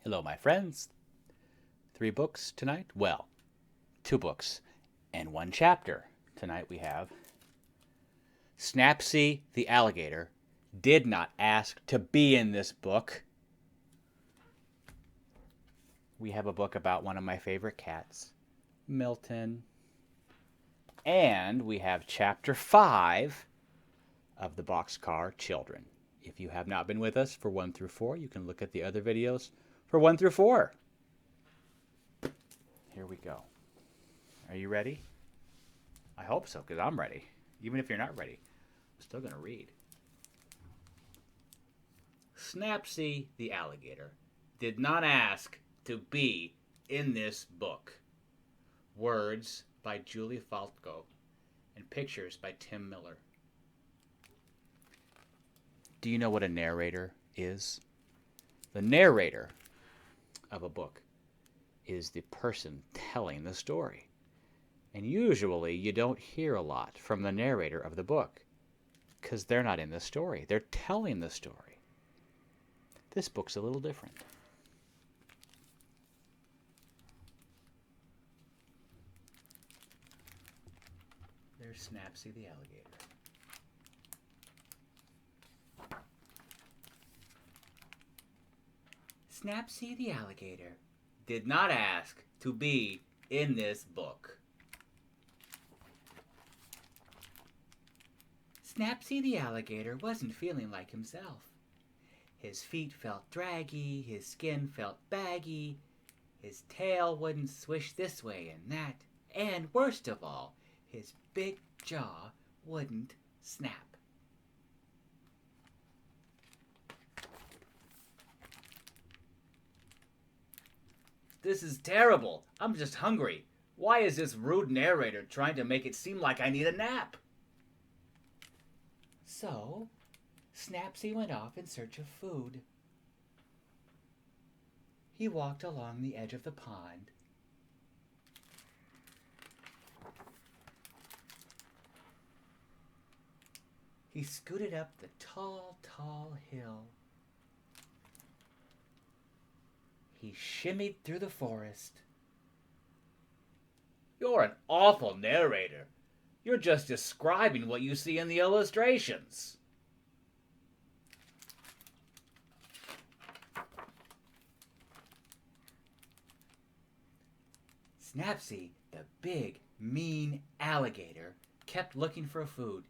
Hello, my friends. 3 books tonight? Well, 2 books and 1 chapter. Tonight we have Snappsy the Alligator did not ask to be in this book. We have a book about one of my favorite cats, Milton. And we have chapter 5 of the Boxcar Children. If you have not been with us for 1 through 4, you can look at the other videos for 1 through 4. Here we go. Are you ready? I hope so, because I'm ready. Even if you're not ready, I'm still going to read. Snappsy the Alligator did not ask to be in this book. Words by Julie Falatko and pictures by Tim Miller. Do you know what a narrator is? The narrator of a book is the person telling the story. And usually you don't hear a lot from the narrator of the book because they're not in the story. They're telling the story. This book's a little different. There's Snappsy the Alligator. Snappsy the Alligator did not ask to be in this book. Snappsy the Alligator wasn't feeling like himself. His feet felt draggy, his skin felt baggy, his tail wouldn't swish this way and that, and worst of all, his big jaw wouldn't snap. This is terrible. I'm just hungry. Why is this rude narrator trying to make it seem like I need a nap? So, Snappsy went off in search of food. He walked along the edge of the pond. He scooted up the tall, tall hill. He shimmied through the forest. You're an awful narrator. You're just describing what you see in the illustrations. Snappsy, the big, mean alligator, kept looking for food.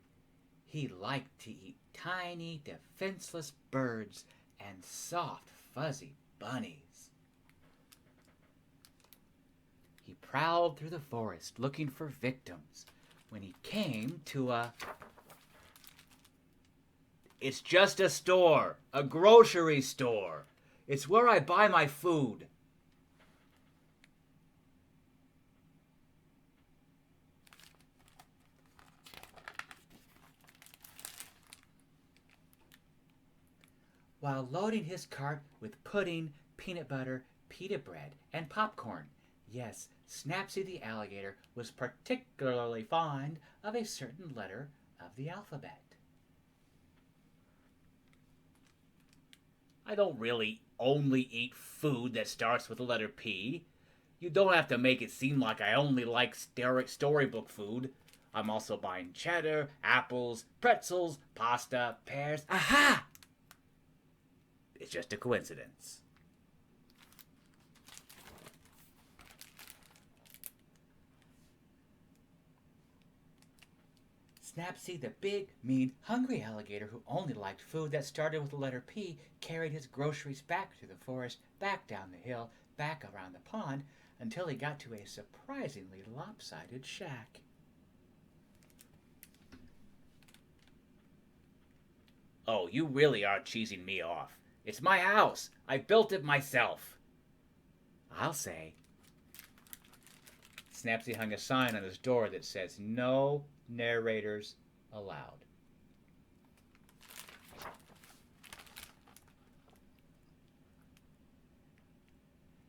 He liked to eat tiny, defenseless birds and soft, fuzzy bunnies. He prowled through the forest looking for victims when he came to a... It's just a store, a grocery store. It's where I buy my food. While loading his cart with pudding, peanut butter, pita bread, and popcorn, yes, Snappsy the Alligator was particularly fond of a certain letter of the alphabet. I don't really only eat food that starts with the letter P. You don't have to make it seem like I only like storybook food. I'm also buying cheddar, apples, pretzels, pasta, pears. Aha! It's just a coincidence. Snappsy, the big, mean, hungry alligator who only liked food that started with the letter P, carried his groceries back through the forest, back down the hill, back around the pond, until he got to a surprisingly lopsided shack. Oh, you really are cheesing me off. It's my house. I built it myself. I'll say. Snappsy hung a sign on his door that says, "No narrators allowed."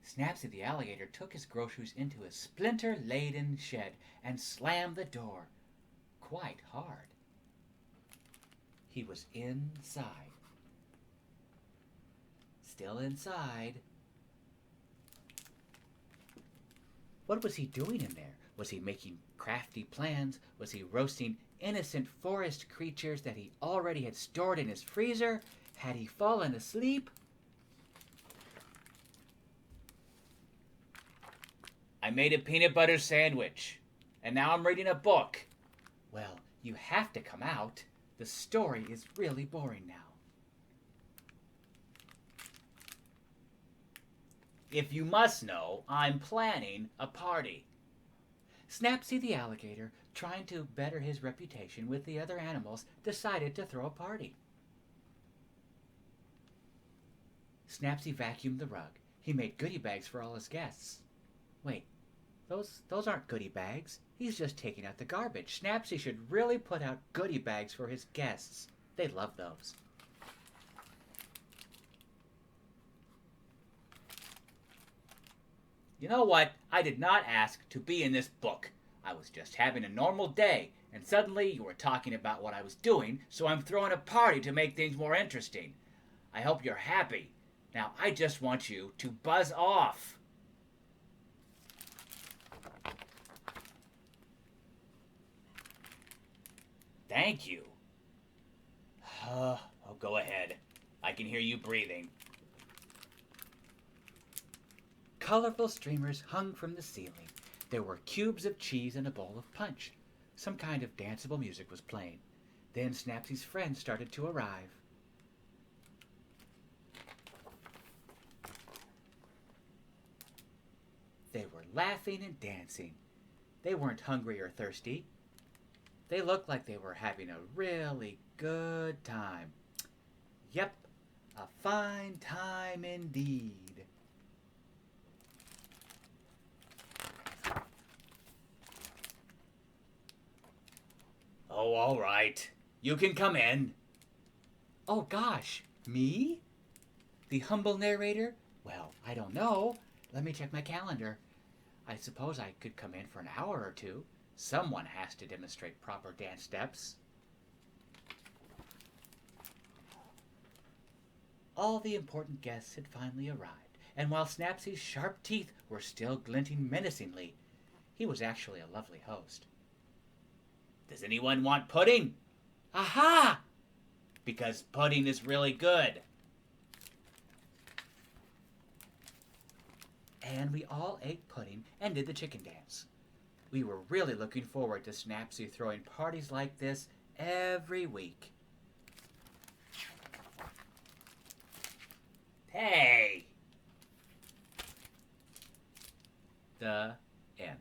Snappsy the Alligator took his groceries into a splinter-laden shed and slammed the door quite hard. He was inside. Still inside What was he doing in there? Was he making crafty plans? Was he roasting innocent forest creatures that he already had stored in his freezer? Had he fallen asleep? I made a peanut butter sandwich, and now I'm reading a book. Well, you have to come out. The story is really boring now. If you must know, I'm planning a party. Snappsy the Alligator, trying to better his reputation with the other animals, decided to throw a party. Snappsy vacuumed the rug. He made goodie bags for all his guests. Wait, those aren't goodie bags. He's just taking out the garbage. Snappsy should really put out goodie bags for his guests. They love those. You know what? I did not ask to be in this book. I was just having a normal day, and suddenly you were talking about what I was doing, so I'm throwing a party to make things more interesting. I hope you're happy. Now, I just want you to buzz off. Thank you. Oh, go ahead. I can hear you breathing. Colorful streamers hung from the ceiling. There were cubes of cheese and a bowl of punch. Some kind of danceable music was playing. Then Snappsy's friends started to arrive. They were laughing and dancing. They weren't hungry or thirsty. They looked like they were having a really good time. Yep, a fine time indeed. Oh, all right. You can come in. Oh, gosh. Me? The humble narrator? Well, I don't know. Let me check my calendar. I suppose I could come in for an hour or two. Someone has to demonstrate proper dance steps. All the important guests had finally arrived, and while Snappsy's sharp teeth were still glinting menacingly, he was actually a lovely host. Does anyone want pudding? Aha! Because pudding is really good. And we all ate pudding and did the chicken dance. We were really looking forward to Snappsy throwing parties like this every week. Hey! The end.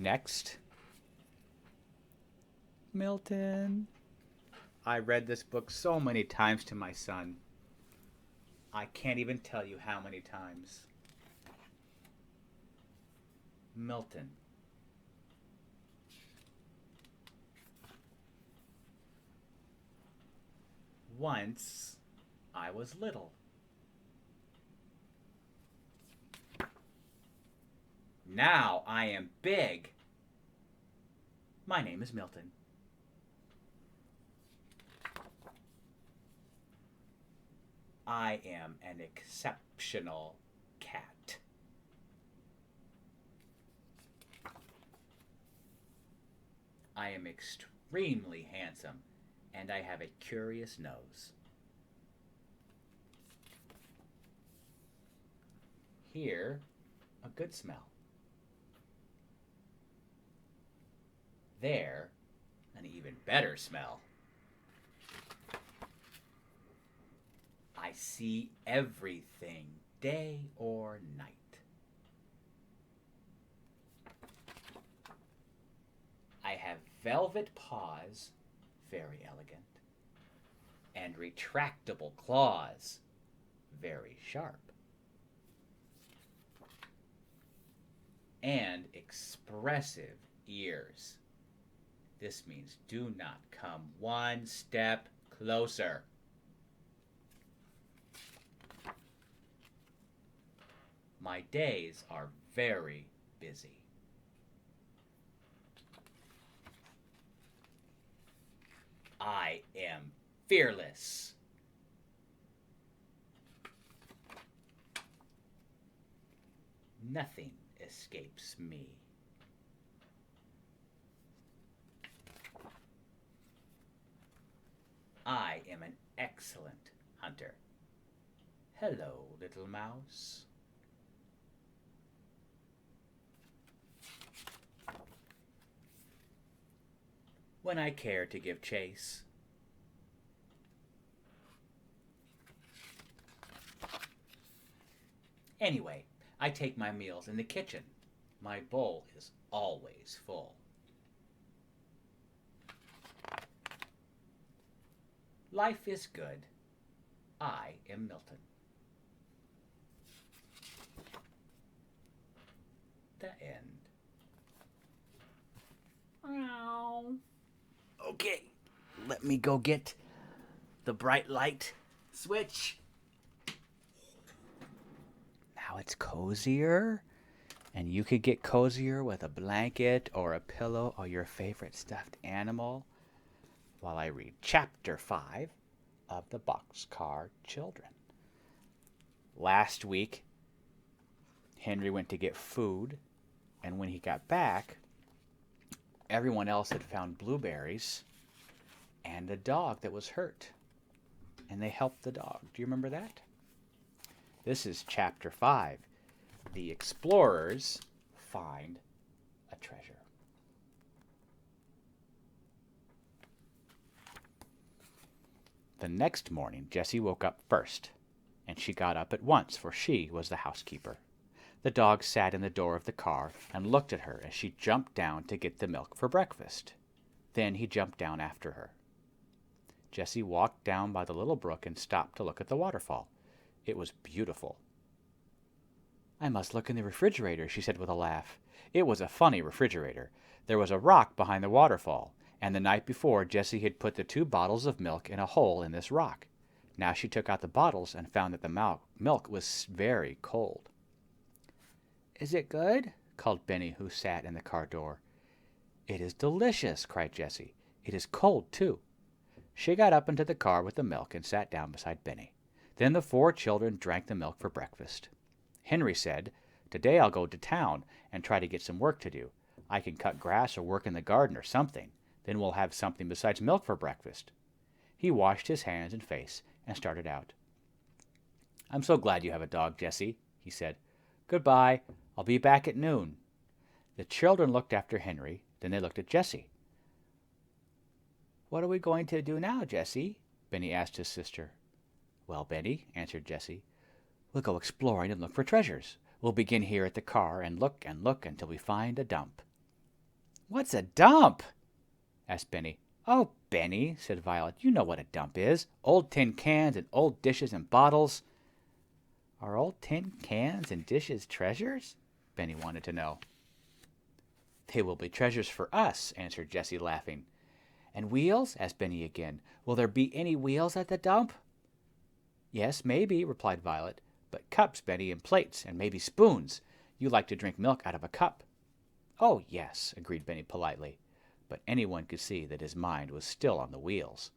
Next, Milton. I read this book so many times to my son. I can't even tell you how many times. Milton. Once I was little. Now I am big. My name is Milton. I am an exceptional cat. I am extremely handsome, and I have a curious nose. Here, a good smell. There, an even better smell. I see everything, day or night. I have velvet paws, very elegant, and retractable claws, very sharp, and expressive ears. This means do not come one step closer. My days are very busy. I am fearless. Nothing escapes me. I am an excellent hunter. Hello, little mouse. When I care to give chase, anyway, I take my meals in the kitchen. My bowl is always full. Life is good. I am Milton. The end. Okay, let me go get the bright light switch. Now it's cozier, and you could get cozier with a blanket or a pillow or your favorite stuffed animal while I read Chapter 5 of the Boxcar Children. Last week, Henry went to get food, and when he got back, everyone else had found blueberries and a dog that was hurt, and they helped the dog. Do you remember that? This is Chapter 5. The explorers find a treasure. The next morning, Jessie woke up first, and she got up at once, for she was the housekeeper. The dog sat in the door of the car and looked at her as she jumped down to get the milk for breakfast. Then he jumped down after her. Jessie walked down by the little brook and stopped to look at the waterfall. It was beautiful. I must look in the refrigerator, she said with a laugh. It was a funny refrigerator. There was a rock behind the waterfall, and the night before Jessie had put the 2 bottles of milk in a hole in this rock. Now she took out the bottles and found that the milk was very cold. Is it good? Called Benny, who sat in the car door. It is delicious, cried Jessie. It is cold, too. She got up into the car with the milk and sat down beside Benny. Then the 4 children drank the milk for breakfast. Henry said, Today I'll go to town and try to get some work to do. I can cut grass or work in the garden or something. Then we'll have something besides milk for breakfast. He washed his hands and face and started out. I'm so glad you have a dog, Jessie, he said. Goodbye. I'll be back at noon. The children looked after Henry, then they looked at Jessie. What are we going to do now, Jessie? Benny asked his sister. Well, Benny, answered Jessie, we'll go exploring and look for treasures. We'll begin here at the car and look until we find a dump. What's a dump? Asked Benny. Oh, Benny, said Violet, you know what a dump is. Old tin cans and old dishes and bottles. Are old tin cans and dishes treasures? Benny wanted to know. They will be treasures for us, answered Jessie, laughing. And wheels? Asked Benny again. Will there be any wheels at the dump? Yes, maybe, replied Violet. But cups, Benny, and plates, and maybe spoons. You like to drink milk out of a cup. Oh, yes, agreed Benny politely. But anyone could see that his mind was still on the wheels.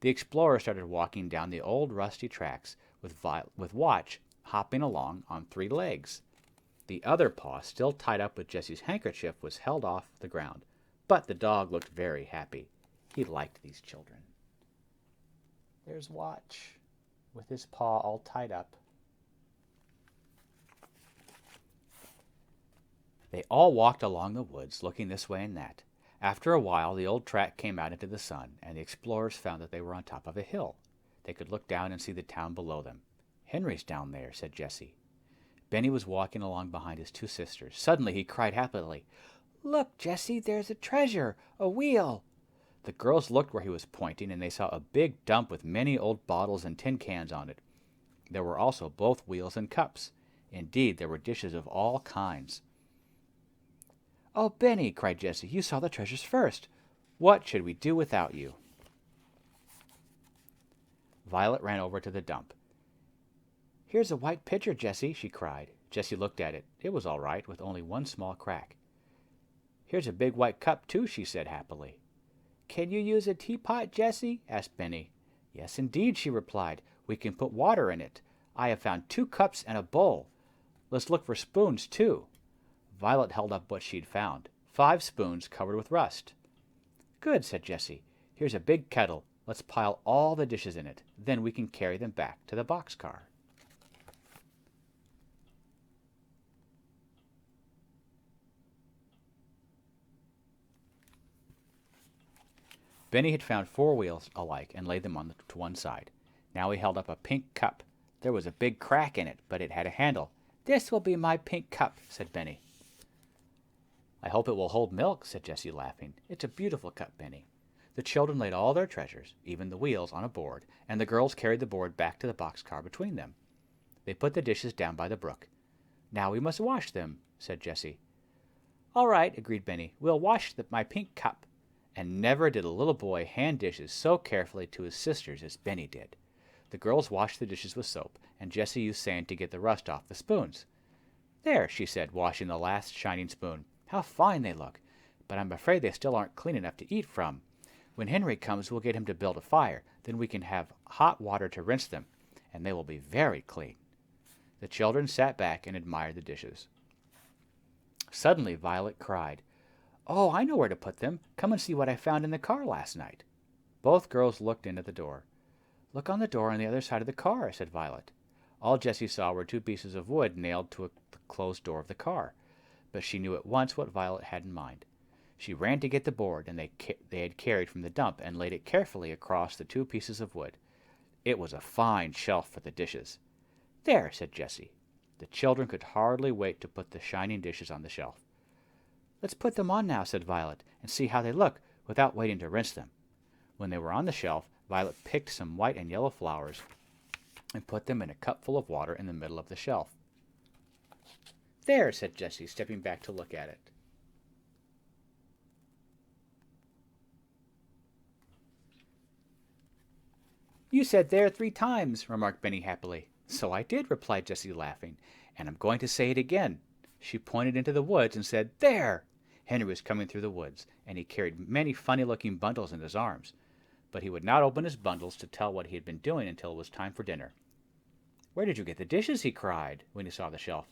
The explorer started walking down the old rusty tracks with Watch hopping along on 3 legs. The other paw, still tied up with Jessie's handkerchief, was held off the ground. But the dog looked very happy. He liked these children. There's Watch, with his paw all tied up. They all walked along the woods, looking this way and that. After a while, the old track came out into the sun, and the explorers found that they were on top of a hill. They could look down and see the town below them. Henry's down there, said Jessie. Benny was walking along behind his 2 sisters. Suddenly he cried happily, Look, Jessie, there's a treasure, a wheel. The girls looked where he was pointing, and they saw a big dump with many old bottles and tin cans on it. There were also both wheels and cups. Indeed, there were dishes of all kinds. Oh, Benny, cried Jessie, you saw the treasures first. What should we do without you? Violet ran over to the dump. Here's a white pitcher, Jessie, she cried. Jessie looked at it. It was all right, with only one small crack. Here's a big white cup, too, she said happily. Can you use a teapot, Jessie? Asked Benny. Yes, indeed, she replied. We can put water in it. I have found 2 cups and a bowl. Let's look for spoons, too. Violet held up what she'd found. 5 spoons covered with rust. Good, said Jessie. Here's a big kettle. Let's pile all the dishes in it. Then we can carry them back to the boxcar. Benny had found 4 wheels alike and laid them to one side. Now he held up a pink cup. There was a big crack in it, but it had a handle. This will be my pink cup, said Benny. I hope it will hold milk, said Jessie, laughing. It's a beautiful cup, Benny. The children laid all their treasures, even the wheels, on a board, and the girls carried the board back to the boxcar between them. They put the dishes down by the brook. Now we must wash them, said Jessie. All right, agreed Benny. We'll wash my pink cup. And never did a little boy hand dishes so carefully to his sisters as Benny did. The girls washed the dishes with soap, and Jessie used sand to get the rust off the spoons. There, she said, washing the last shining spoon. How fine they look! But I'm afraid they still aren't clean enough to eat from. When Henry comes, we'll get him to build a fire. Then we can have hot water to rinse them, and they will be very clean. The children sat back and admired the dishes. Suddenly Violet cried, Oh, I know where to put them. Come and see what I found in the car last night. Both girls looked in at the door. Look on the door on the other side of the car, said Violet. All Jessie saw were 2 pieces of wood nailed to the closed door of the car, but she knew at once what Violet had in mind. She ran to get the board they had carried from the dump and laid it carefully across the 2 pieces of wood. It was a fine shelf for the dishes. There, said Jessie. The children could hardly wait to put the shining dishes on the shelf. Let's put them on now, said Violet, and see how they look, without waiting to rinse them. When they were on the shelf, Violet picked some white and yellow flowers and put them in a cup full of water in the middle of the shelf. There, said Jessie, stepping back to look at it. You said there 3 times, remarked Benny happily. So I did, replied Jessie, laughing, and I'm going to say it again. She pointed into the woods and said, There! Henry was coming through the woods, and he carried many funny-looking bundles in his arms. But he would not open his bundles to tell what he had been doing until it was time for dinner. Where did you get the dishes? He cried when he saw the shelf.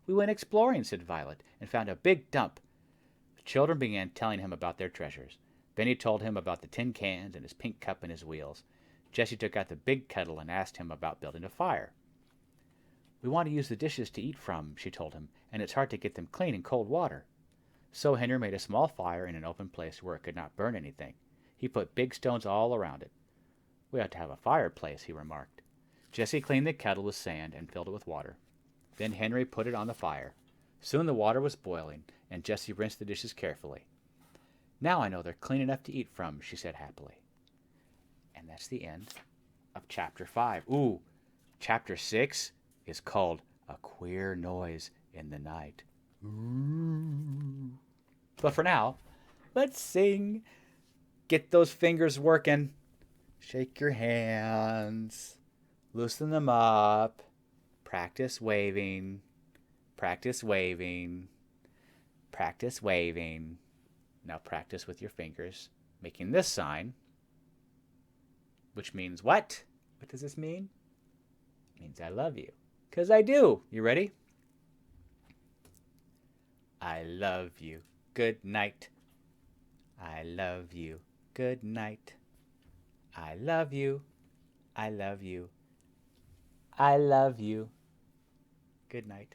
We went exploring, said Violet, and found a big dump. The children began telling him about their treasures. Benny told him about the tin cans and his pink cup and his wheels. Jessie took out the big kettle and asked him about building a fire. We want to use the dishes to eat from, she told him, and it's hard to get them clean in cold water. So Henry made a small fire in an open place where it could not burn anything. He put big stones all around it. We ought to have a fireplace, he remarked. Jessie cleaned the kettle with sand and filled it with water. Then Henry put it on the fire. Soon the water was boiling, and Jessie rinsed the dishes carefully. Now I know they're clean enough to eat from, she said happily. And that's the end of Chapter 5. Ooh, Chapter 6 is called A Queer Noise in the Night. Ooh. But for now, let's sing. Get those fingers working. Shake your hands. Loosen them up. Practice waving. Practice waving. Practice waving. Now practice with your fingers, making this sign, which means what? What does this mean? It means I love you. 'Cause I do. You ready? I love you. Good night. I love you. Good night. I love you. I love you. I love you. Good night.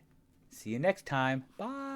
See you next time. Bye.